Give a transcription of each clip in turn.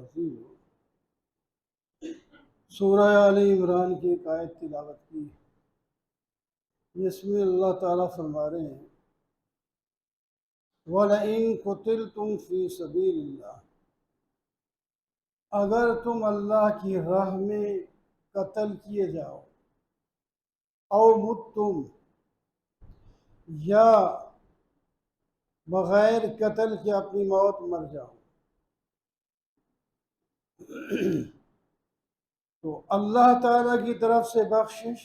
अज़ीज़ों, सूरह आले इमरान की एक आयत तिलावत की जिसमें अल्लाह ताला फरमा रहे हैं, वलइन कुतिलतुम फी सबीलिल्लाह, अगर तुम अल्लाह की राह में कत्ल किए जाओ, औ मुत्तुम, या बग़ैर कत्ल के अपनी मौत मर जाओ, तो अल्लाह ताला की तरफ से बख्शिश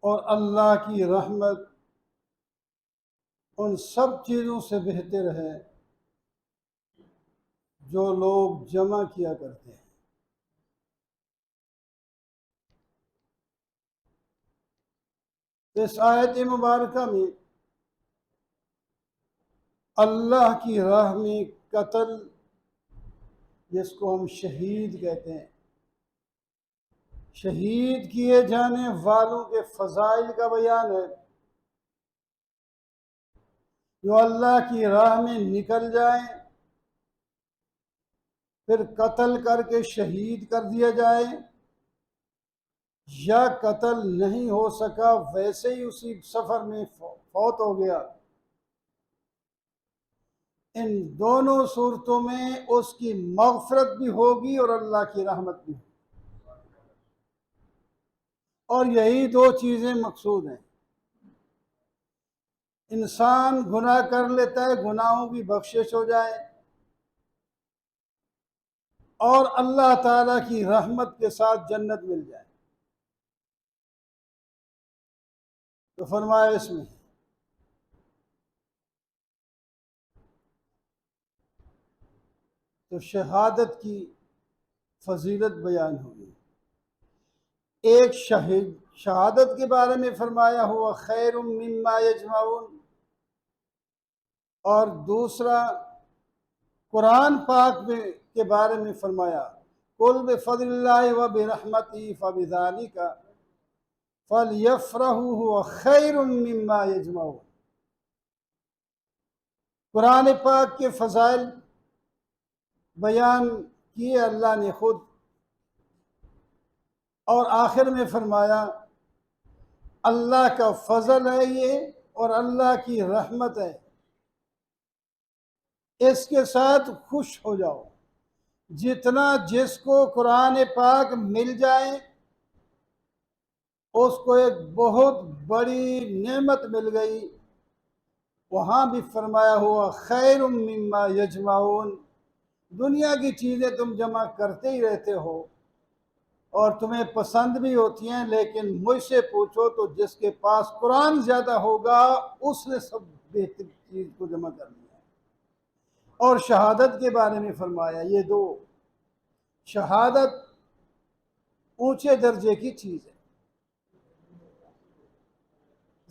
और अल्लाह की रहमत उन सब चीज़ों से बेहतर है जो लोग जमा किया करते हैं। इस आयत मुबारका में अल्लाह की राह में कत्ल, जिसको हम शहीद कहते हैं, शहीद किए जाने वालों के फजाइल का बयान है। जो अल्लाह की राह में निकल जाए, फिर कत्ल करके शहीद कर दिया जाए, या कत्ल नहीं हो सका, वैसे ही उसी सफ़र में फौत हो गया, इन दोनों सूरतों में उसकी मग़फ़िरत भी होगी और अल्लाह की रहमत भी होगी। और यही दो चीज़ें मकसूद हैं। इंसान गुनाह कर लेता है, गुनाहों की बख्शिश हो जाए, और अल्लाह ताला की रहमत के साथ जन्नत मिल जाए। तो फरमाया इसमें तो शहादत की फजीलत बयान होगी। एक शहादत के बारे में फरमाया हुआ खैरुम मिम्मा यजमाउन, और दूसरा कुरान पाक में के बारे में फरमाया कुल बिफज़लिल्लाहि व बिरहमतिही फबिज़ालिका फलयफ़रहू हुवा खैरुम मिम्मा यजमाउन। कुरान पाक के फ़ज़ाइल बयान किए अल्लाह ने खुद, और आखिर में फरमाया अल्लाह का फजल है ये और अल्लाह की रहमत है, इसके साथ खुश हो जाओ। जितना जिसको कुरान पाक मिल जाए उसको एक बहुत बड़ी नेमत मिल गई। वहाँ भी फरमाया हुआ खैरुम मिम्मा यजमाउन, दुनिया की चीज़ें तुम जमा करते ही रहते हो और तुम्हें पसंद भी होती हैं, लेकिन मुझसे पूछो तो जिसके पास कुरान ज़्यादा होगा उसने सब बेहतर चीज़ को जमा कर लिया। और शहादत के बारे में फरमाया, ये दो, शहादत ऊंचे दर्जे की चीज़ है।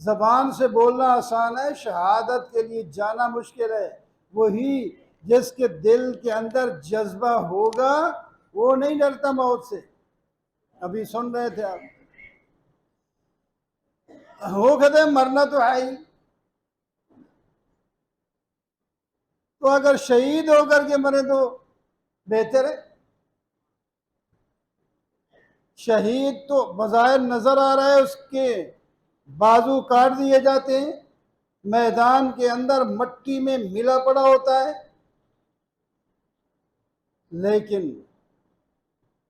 ज़बान से बोलना आसान है, शहादत के लिए जाना मुश्किल है। वही जिसके दिल के अंदर जज्बा होगा वो नहीं डरता मौत से। अभी सुन रहे थे आप, वो कहते हैं मरना तो है ही, तो अगर शहीद होकर के मरे तो बेहतर है। शहीद तो बज़ाहिर नजर आ रहा है उसके बाजू काट दिए जाते हैं, मैदान के अंदर मट्टी में मिला पड़ा होता है, लेकिन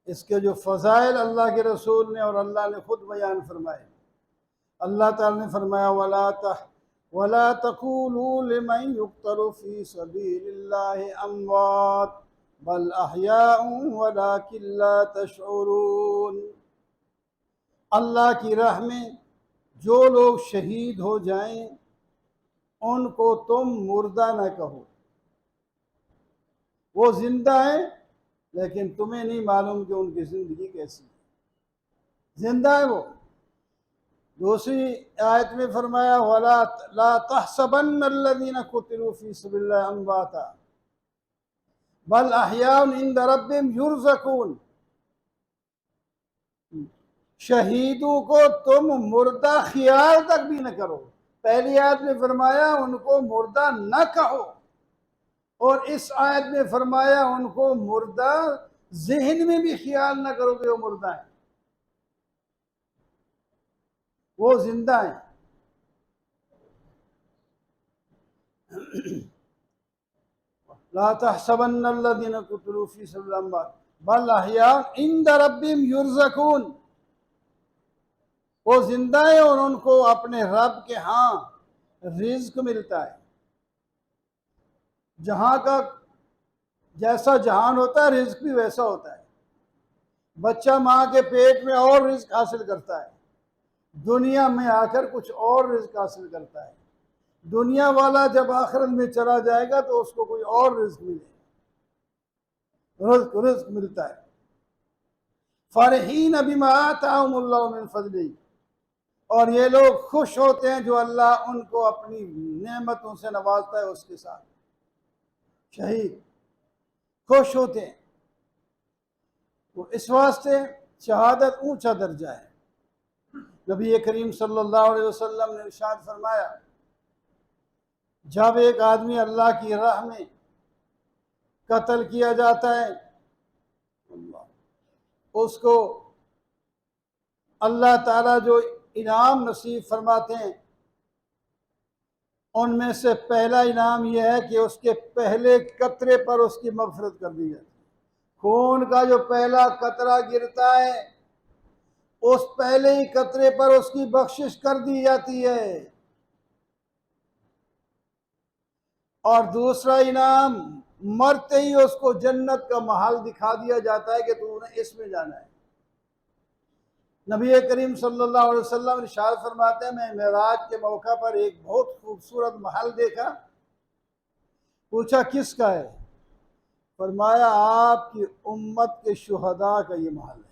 इसके जो फ़ज़ाइल अल्लाह के रसूल ने और अल्लाह ने खुद बयान फरमाए। अल्लाह ताला ने फरमाया वला तक़ूलू लिमन युक़्तलु फ़ी सबीलिल्लाहि अमवात बल अहयाउन वलाकिन ला तशऊरून। अल्लाह की राह में जो लोग शहीद हो जाएं उनको तुम मुर्दा न कहो, वो जिंदा है लेकिन तुम्हें नहीं मालूम कि उनकी जिंदगी कैसी है, जिंदा है वो। दूसरी आयत में फरमाया वला ला तहसबन्नल्लज़ीना कुतिलू फी सबिलिल्लाहि अमवाता बल अहयाउन इंद रब्बिहिम युरज़क़ून। शहीदों को तुम मुर्दा ख्याल तक भी न करो। पहली आयत में फरमाया उनको मुर्दा न कहो, और इस आयत में फरमाया उनको मुर्दा जहन में भी ख्याल न करो कि वो मुर्दा है, वो जिंदा है। ला तहसबन्नल्लज़ीना कुतिलू फी सबिलिल्लाहि अमवात बल अहयाउन इंद रब्बिहिम युरज़क़ून। वो जिंदा है और उनको अपने रब के यहाँ रिज्क मिलता है। जहाँ का जैसा जहान होता है रिज्क भी वैसा होता है। बच्चा माँ के पेट में और रिज्क हासिल करता है, दुनिया में आकर कुछ और रिज्क हासिल करता है। दुनिया वाला जब आखिरत में चला जाएगा तो उसको कोई और रिज्क मिलेगा, रिज्क मिलता है। फरहीन बिमा आताहुमुल्लाहु मिन फज़लिही, और ये लोग खुश होते हैं जो अल्लाह उनको अपनी नेमतों से नवाजता है उसके साथ। शहीद खुश होते हैं, तो इस वास्ते शहादत ऊंचा दर्जा है। नबी करीम सल्लल्लाहु अलैहि वसल्लम ने इरशाद फरमाया जब एक आदमी अल्लाह की राह में कत्ल किया जाता है उसको अल्लाह ताला जो इनाम नसीब फरमाते हैं उनमें से पहला इनाम यह है कि उसके पहले कतरे पर उसकी मग़फ़िरत कर दी जाती है। खून का जो पहला कतरा गिरता है उस पहले ही कतरे पर उसकी बख्शिश कर दी जाती है। और दूसरा इनाम मरते ही उसको जन्नत का महल दिखा दिया जाता है कि तूने इसमें जाना है। नबी करीम सल्लल्लाहु अलैहि वसल्लम इरशाद फरमाते हैं मैं मेराज के मौका पर एक बहुत खूबसूरत महल देखा। पूछा किसका है? फरमाया आपकी उम्मत के शुहदा का ये महल है।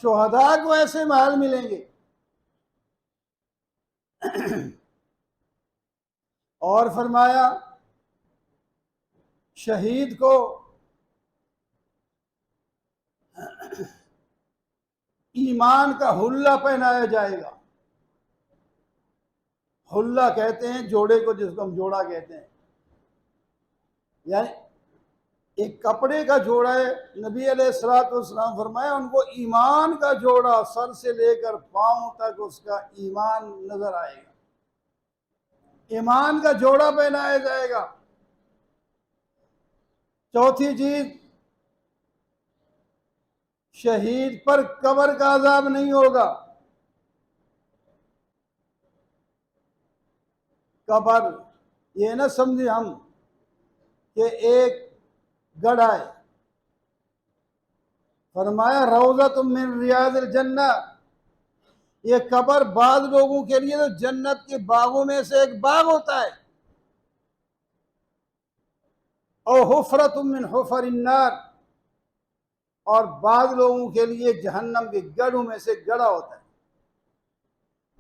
शुहदा को ऐसे महल मिलेंगे। और फरमाया शहीद को ईमान का हुल्ला पहनाया जाएगा। हुल्ला कहते हैं जोड़े को, जिसको हम जोड़ा कहते हैं, यानी एक कपड़े का जोड़ा है। नबी अलैहिस्सलाम फरमाया उनको ईमान का जोड़ा, सर से लेकर पांव तक उसका ईमान नजर आएगा, ईमान का जोड़ा पहनाया जाएगा। चौथी चीज, शहीद पर कब्र का अजाब नहीं होगा। कब्र ये ना समझे हम कि एक गढ़ा है। फरमाया रौज़तुम मिन रियादिल जन्नह, ये कब्र बाद लोगों के लिए तो जन्नत के बागों में से एक बाग होता है। और हुफ़रतुम मिन हुफ़रिन नार, और बाद लोगों के लिए जहन्नम के गढ़ों में से गढ़ा होता है।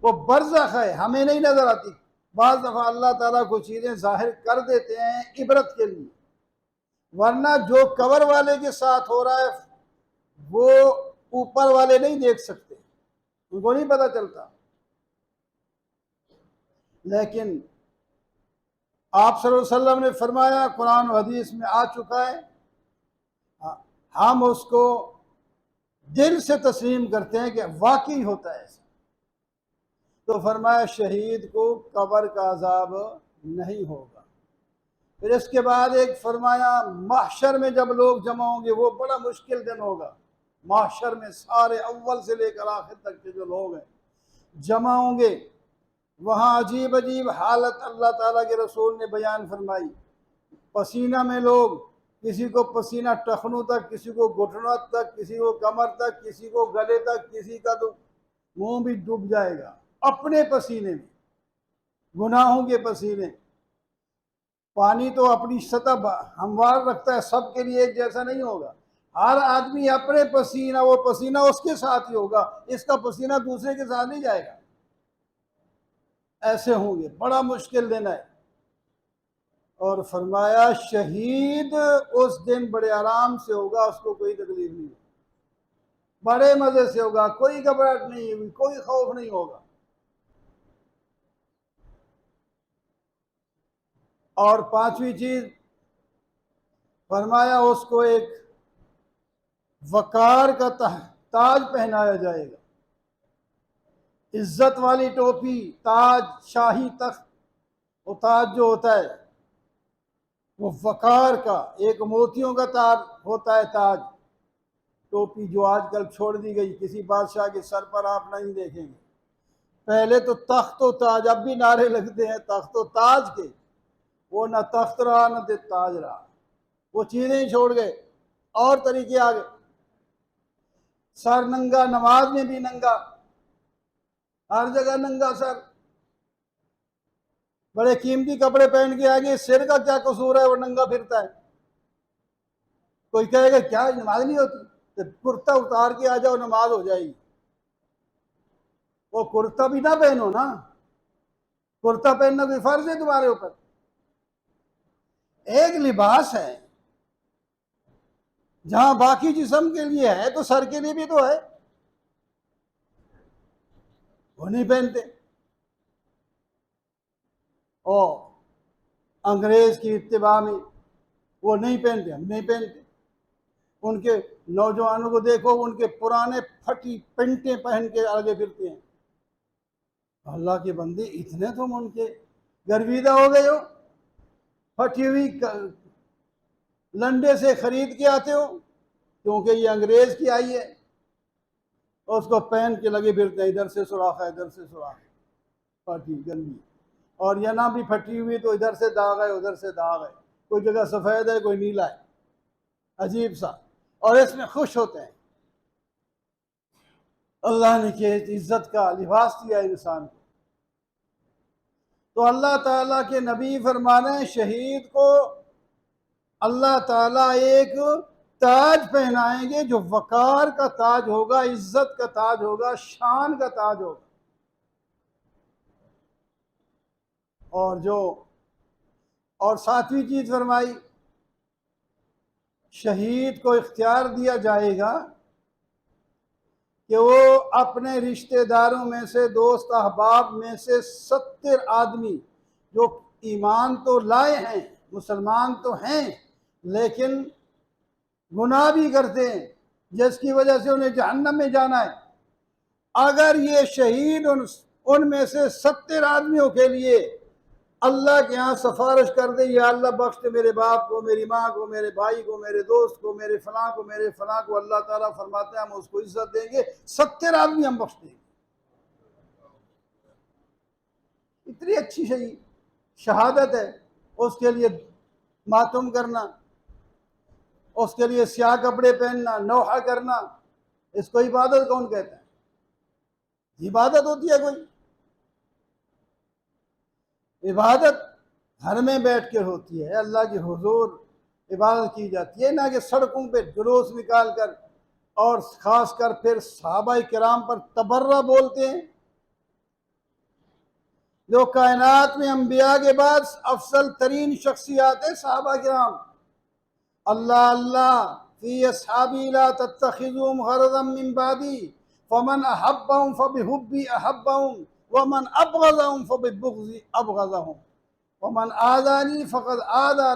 वो बरज़ख है, हमें नहीं नजर आती। बाज़ दफ़ा अल्लाह ताला को चीज़ें जाहिर कर देते हैं इबरत के लिए, वरना जो कब्र वाले के साथ हो रहा है वो ऊपर वाले नहीं देख सकते, उनको नहीं पता चलता। लेकिन आप सल्लल्लाहु अलैहि वसल्लम ने फरमाया, कुरान और हदीस में आ चुका है, हम उसको दिल से तस्लीम करते हैं कि वाकई होता है ऐसा। तो फरमाया शहीद को कब्र का अजाब नहीं होगा। फिर इसके बाद एक फरमाया, महशर में जब लोग जमा होंगे वो बड़ा मुश्किल दिन होगा। महशर में सारे अव्वल से लेकर आखिर तक के जो लोग हैं जमा होंगे, वहाँ अजीब अजीब हालत अल्लाह ताला के रसूल ने बयान फरमाई। पसीना में लोग, किसी को पसीना टखनों तक, किसी को घुटनों तक, किसी को कमर तक, किसी को गले तक, किसी का तो मुंह भी डूब जाएगा अपने पसीने में, गुनाहों के पसीने। पानी तो अपनी सतह हमवार रखता है, सबके लिए एक जैसा नहीं होगा। हर आदमी अपने पसीना, वो पसीना उसके साथ ही होगा, इसका पसीना दूसरे के साथ नहीं जाएगा। ऐसे होंगे, बड़ा मुश्किल दिन है। और फरमाया शहीद उस दिन बड़े आराम से होगा, उसको कोई तकलीफ नहीं, बड़े मजे से होगा, कोई घबराहट नहीं होगी, कोई खौफ नहीं होगा। और पांचवी चीज फरमाया, उसको एक वकार का ताज पहनाया जाएगा, इज्जत वाली टोपी, ताज, शाही तख्त। वो ताज जो होता है वो वकार का, एक मोतियों का ताज होता है ताज, टोपी जो आजकल छोड़ दी गई, किसी बादशाह के सर पर आप नहीं देखेंगे। पहले तो तख्त व ताज, अब भी नारे लगते हैं तख्त व ताज के, वो न तख्त रहा न ताज रहा, वो चीजें ही छोड़ गए और तरीके आ गए। सर नंगा, नमाज में भी नंगा, हर जगह नंगा सर, बड़े कीमती कपड़े पहन के आगे, सिर का क्या कसूर है, वो नंगा फिरता है। कोई कहेगा क्या नमाज नहीं होती, तो कुर्ता उतार के आ जाओ, नमाज हो जाएगी। वो कुर्ता भी ना पहनो ना, कुर्ता पहनना कोई फर्ज है तुम्हारे ऊपर? एक लिबास है, जहां बाकी जिस्म के लिए है तो सर के लिए भी तो है, वो नहीं पहनते। और अंग्रेज की इत्तिबा में वो नहीं पहनते, हम नहीं पहनते। उनके नौजवानों को देखो, उनके पुराने फटी पेंटें पहन के आगे फिरते हैं। अल्लाह के बंदे, इतने तुम उनके गर्विदा हो गए हो, फटी हुई लंडे से खरीद के आते हो क्योंकि ये अंग्रेज की आई है, और उसको पहन के लगे फिरते हैं, इधर से सुराख है, इधर से सुराख है, फटी गंदी। और ये ना भी फटी हुई तो इधर से दाग है, उधर से दाग है, कोई जगह सफेद है, कोई नीला है, अजीब सा, और इसमें खुश होते हैं। अल्लाह ने के इज्जत का लिबास दिया इंसान को। तो अल्लाह ताला के नबी फरमाने, शहीद को अल्लाह ताला एक ताज पहनाएंगे जो वकार का ताज होगा, इज्जत का ताज होगा, शान का ताज होगा। और सातवीं चीज फरमाई, शहीद को इख्तियार दिया जाएगा कि वो अपने रिश्तेदारों में से, दोस्त अहबाब में से 70 आदमी जो ईमान तो लाए हैं, मुसलमान तो हैं, लेकिन गुनाह भी करते हैं जिसकी वजह से उन्हें जहन्नम में जाना है, अगर ये शहीद उनमें से 70 आदमियों के लिए अल्लाह के यहाँ सिफारिश कर दे, या अल्लाह बख्श दे मेरे बाप को, मेरी माँ को, मेरे भाई को, मेरे दोस्त को, मेरे फलां को, मेरे फलां को, अल्लाह ताला फरमाते हैं हम उसको इज्जत देंगे, 70 आदमी हम बख्श देंगे। इतनी अच्छी शहादत है। उसके लिए मातम करना, उसके लिए स्याह कपड़े पहनना, नौहा करना, इसको इबादत कौन कहता है? इबादत होती है कोई? इबादत घर में बैठ कर होती है, अल्लाह के हुजूर इबादत की जाती है, ना कि सड़कों पे जुलूस निकाल कर, और खास कर फिर सहाबा किराम पर तबर्रा बोलते हैं। जो कायनात में अंबिया के बाद अफसल तरीन शख्सियत है सहाबा किराम। अल्लाह अल्लाह फी अस्हाबी ला तत्तखिज़ूहुम गरज़म मिन बादी फमन अहब्बहुम फबिहुब्बी अहब्बहुम वमन अबग़ज़हुम फबिबुग़ज़ी अबग़ज़हुम वमन आज़ानी फ़क़द आज़ा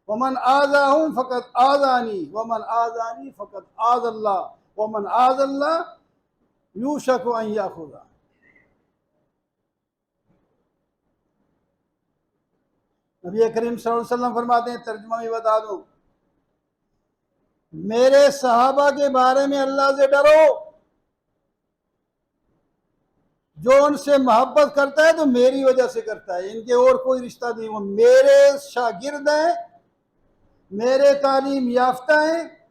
वमन आज़ाहुम फ़क़द आज़ानी वमन आज़ानी फ़क़द आज़ल्लाह वमन आज़ल्लाह यूशकु अन याख़ुज़ा। नबी करीम सल्लल्लाहु अलैहि वसल्लम फरमाते हैं, तर्जुमा में बता दूं, मेरे सहाबा के बारे में अल्लाह से डरो। जो उनसे मोहब्बत करता है तो मेरी वजह से करता है, इनके और कोई रिश्ता नहीं। वो मेरे शागिर्द हैं, मेरे तालीम याफ्ता हैं,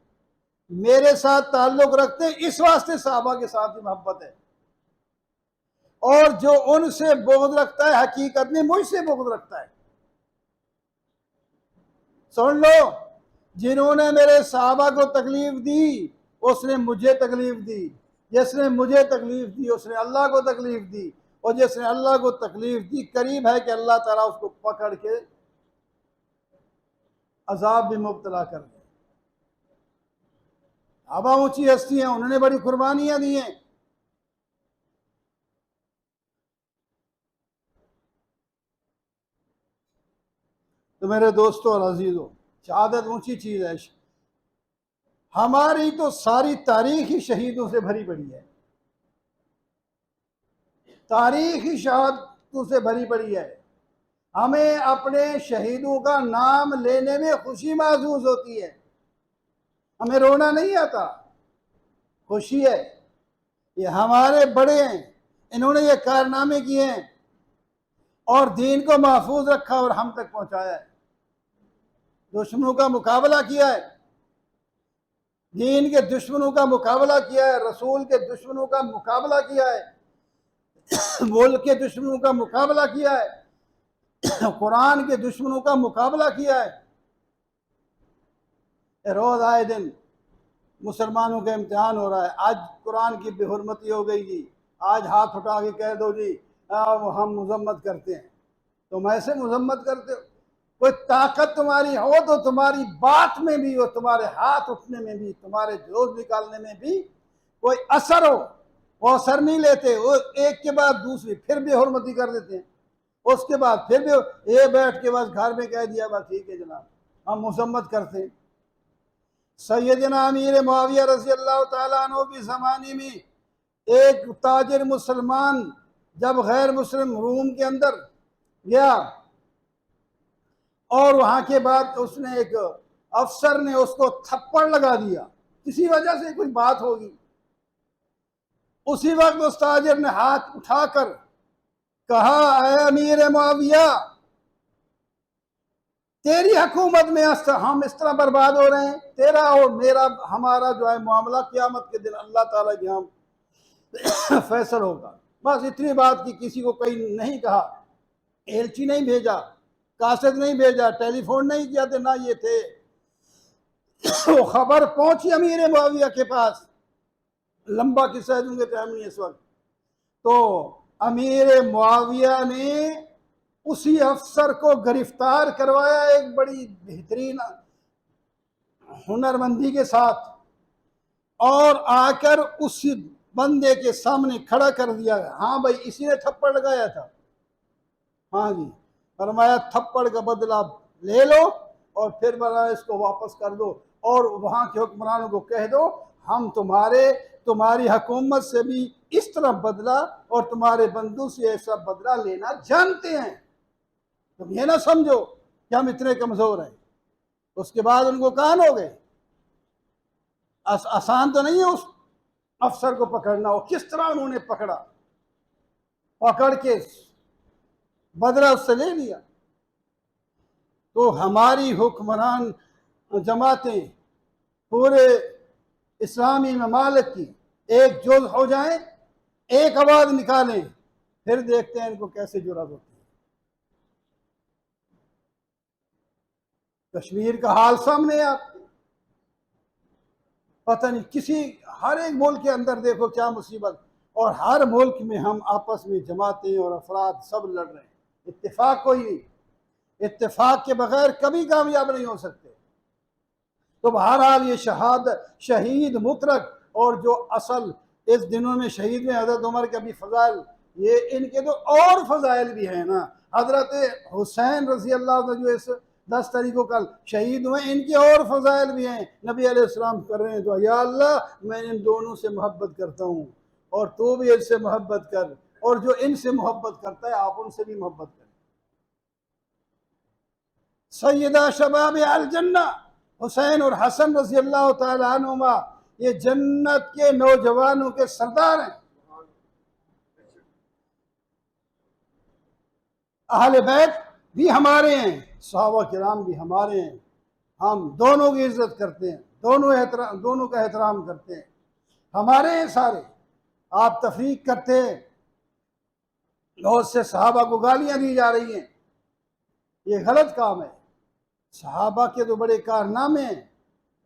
मेरे साथ ताल्लुक रखते हैं, इस वास्ते सहाबा के साथ ही मोहब्बत है। और जो उनसे बुग़्ज़ रखता है हकीकत में मुझसे बुग़्ज़ रखता है। सुन लो, जिन्होंने मेरे सहाबा को तकलीफ दी उसने मुझे तकलीफ दी, जिसने मुझे तकलीफ दी उसने अल्लाह को तकलीफ दी, और जिसने अल्लाह को तकलीफ दी करीब है कि अल्लाह ताला उसको पकड़ के अजाब भी मुब्तला कर दे। सहाबा ऊंची हस्ती हैं, उन्होंने बड़ी कुर्बानियां दी हैं। तो मेरे दोस्तों और अजीजों, शहादत ऊंची चीज है। हमारी तो सारी तारीख ही शहीदों से भरी पड़ी है, तारीख ही शहादतों से भरी पड़ी है। हमें अपने शहीदों का नाम लेने में खुशी महसूस होती है, हमें रोना नहीं आता, खुशी है। ये हमारे बड़े हैं, इन्होंने ये कारनामे किए हैं और दीन को महफूज रखा और हम तक पहुंचाया है। दुश्मनों का मुकाबला किया है, दीन के दुश्मनों का मुकाबला किया है, रसूल के दुश्मनों का मुकाबला किया है, मुल्क के दुश्मनों का मुकाबला किया है, कुरान के दुश्मनों का मुकाबला किया है। रोज आए दिन मुसलमानों का इम्तिहान हो रहा है। आज कुरान की बेहुरमती हो गई जी, आज हाथ उठा के कह दो जी हम मजम्मत करते हैं। तुम ऐसे मजम्मत करते हो? कोई ताकत तुम्हारी हो तो तुम्हारी बात में भी, हो तुम्हारे हाथ उठने में भी, तुम्हारे जोश निकालने में भी कोई असर हो, वो असर नहीं लेते। वो एक के बाद दूसरी फिर बेहुरमती कर देते हैं, उसके बाद फिर भी ये बैठ के बस घर में कह दिया बस ठीक है जनाब हम मजम्मत करते हैं। सैयदना अमीर मुआविया रज़ी अल्लाह ताला अन्हु के ज़माने में एक ताजिर मुसलमान जब गैर मुस्लिम रूम के अंदर गया और वहां के बाद उसने एक अफसर ने उसको थप्पड़ लगा दिया, किसी वजह से कोई बात होगी। उसी वक्त उस ताजिर ने हाथ उठाकर कहा, ऐ अमीर मुआविया, तेरी हुकूमत में हम इस तरह बर्बाद हो रहे हैं, तेरा और मेरा हमारा जो है मामला क़यामत के दिन अल्लाह ताला के यहाँ फैसल होगा। बस इतनी बात की, किसी को कहीं नहीं कहा, एलची नहीं भेजा, कासद नहीं भेजा, टेलीफोन नहीं किया थे, ना ये थे। वो खबर पहुंची अमीर मुआविया के पास। लंबा किस्सा दूंगे, टाइम नहीं इस वक्त। तो अमीर मुआविया ने उसी अफसर को गिरफ्तार करवाया एक बड़ी बेहतरीन हुनरमंदी के साथ, और आकर उस बंदे के सामने खड़ा कर दिया। हाँ भाई, इसी ने थप्पड़ लगाया था। हाँ जी, फरमाया थप्पड़ का बदला ले लो और फिर बना इसको वापस कर दो, और वहां के हुक्मरानों को कह दो हम तुम्हारी हुकूमत से भी इस तरह बदला और तुम्हारे बंदू से ऐसा बदला लेना जानते हैं। तुम ये ना समझो कि हम इतने कमजोर हैं। उसके बाद उनको कान हो गए। आसान तो नहीं है उस अफसर को पकड़ना। हो किस तरह उन्होंने पकड़ा, पकड़ के बदला उससे ले लिया। तो हमारी हुक्मरान जमातें पूरे इस्लामी ममालिक की एकजुट हो जाएं, एक आवाज निकालें, फिर देखते हैं इनको कैसे जुर्रत होती है। कश्मीर का हाल सामने है आपके, पता नहीं हर एक मुल्क के अंदर देखो क्या मुसीबत, और हर मुल्क में हम आपस में जमातें और अफराद सब लड़ रहे हैं। इत्तेफाक कोई नहीं, इत्तेफाक के बगैर कभी कामयाब नहीं हो सकते। तो बहरहाल ये शहीद मुतरक, और जो असल इस दिनों में शहीद में हज़रत उमर के अभी फ़ज़ाइल ये इनके तो और फजाइल भी हैं ना। हजरत हुसैन रजी अल्लाह जो इस 10 तारीख को कल शहीद हुए, इनके और फजाइल भी हैं। नबी अलैहिस्सलाम कर रहे हैं तो या अल्लाह मैं इन दोनों से मोहब्बत करता हूँ और तू भी इनसे मोहब्बत कर, और जो इनसे मोहब्बत करता है आप उनसे भी मोहब्बत करें। सैयदा शबाब अल जन्ना हुसैन और हसन रजी अल्लाह तआला अन्हुमा, ये जन्नत के नौजवानों के सरदार हैं। अहले बैत भी हमारे हैं, सहाबा किराम भी हमारे हैं। हम दोनों की इज्जत करते हैं, दोनों का एहतराम करते हैं, हमारे हैं सारे। आप तफरीक करते हैं, बहुत से सहाबा को गालियां दी जा रही हैं, ये गलत काम है। सहाबा के तो बड़े कारनामे हैं,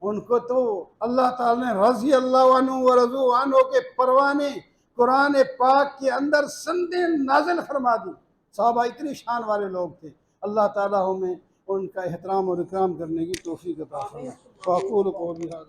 उनको तो अल्लाह ताला ने रज़ी अल्लाह अन्हु व रज़ू अन्हु के परवाने कुरान पाक के अंदर संदे नाज़िल फरमा दी। सहाबा इतनी शान वाले लोग थे। अल्लाह ताला हमें उनका एहतराम और इकराम करने की तौफीक अता फरमाए।